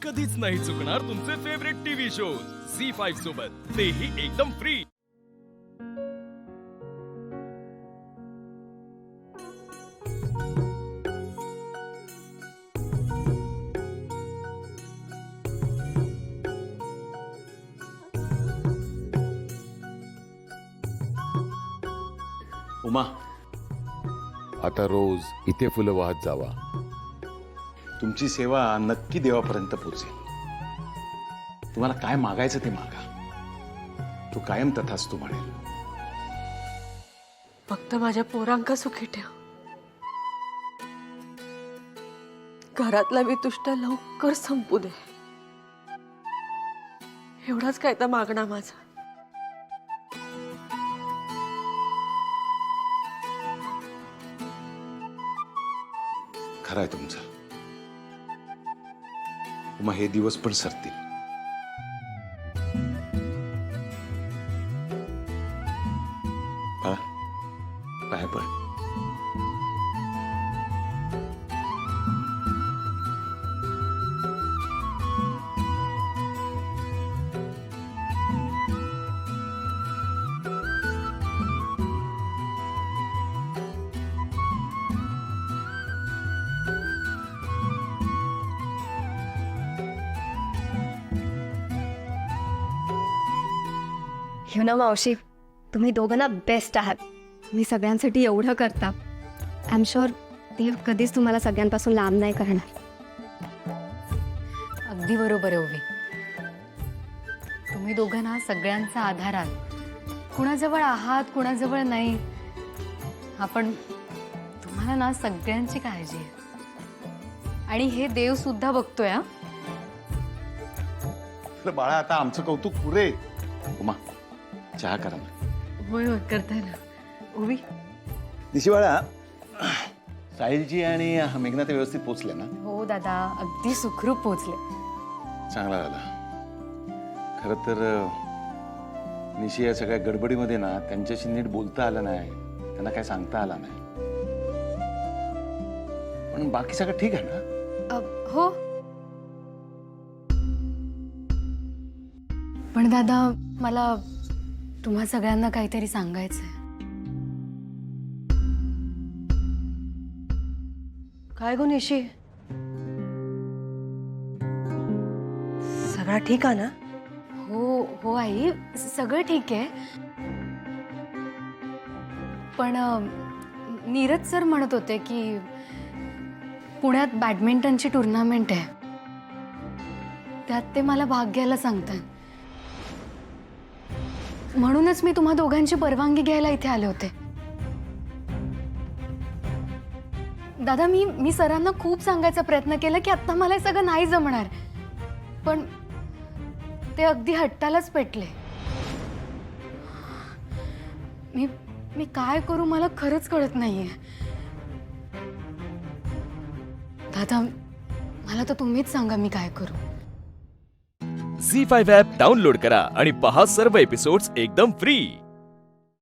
कधीच नाही चुकणार तुमचे फेवरेट टीव्ही शोज झी5 सोबत, तेही एकदम फ्री। उमा, आता रोज इथे फुलं वाहत जावा। तुमची सेवा नक्की देवापर्यंत पोहोचेल। तुम्हाला काय मागायचं ते मागा, तो कायम तथास्तु म्हणेल। फक्त माझ्या पोरांका सुखी ठेव। घरातला वितुष्ट लवकर संपू दे, एवढाच काय तर मागणं माझा। खरं आहे तुमचं उमा, हे दिवस पण सरतील। पाय पण मावशी, तुम्ही दोघांना बेस्ट आहात। तुम्ही सगळ्यांसाठी एवढं करता, आय एम शुअर देव कधीच तुम्हाला सगळ्यांपासून लांब नाही करणार। अगदी बरोबर आहे ओवी, तुम्ही दोघांना सगळ्यांचा आधार आहात। कुणाजवळ आहात कुणाजवळ नाही, आपण तुम्हाला ना सगळ्यांची काळजी आहे आणि हे देव सुद्धा बघतोय। हा बाळा, आता आमचं कौतुक पुरे। उमा, चहा करा ना। होय होय, करताय ना। ओवी, दिशी बाळा, साहिलजी आणि मेघना ते व्यवस्थित पोहोचले ना? हो दादा, अगदी सुखरूप पोहोचले। चांगला झाला। खरं तर निशी या सगळ्या गडबडीमध्ये ना त्यांच्याशी नीट बोलता आलं नाही, त्यांना काय सांगता आलं नाही, पण बाकी सगळं ठीक आहे ना? हो, पण दादा मला तुम्हा सगळ्यांना काहीतरी सांगायचंय। काय गो निशी, सगळं ठीक आहे ना? हो हो आई, सगळं ठीक आहे, पण नीरज सर म्हणत होते की पुण्यात बॅडमिंटनची टुर्नामेंट आहे, त्यात ते मला भाग घ्यायला सांगतात। म्हणूनच मी तुम्हा दोघांची परवानगी घ्यायला इथे आले होते। दादा, मी सरांना खूप सांगायचा प्रयत्न केला की आता मला हे सगळं नाही जमणार, पण ते अगदी हट्टालाच पेटले। मी काय करू मला खरंच कळत नाहीये। दादा, मला तर तुम्हीच सांगा मी काय करू। झी5 ॲप डाउनलोड करा आणि पहा सर्व एपिसोड्स एकदम फ्री।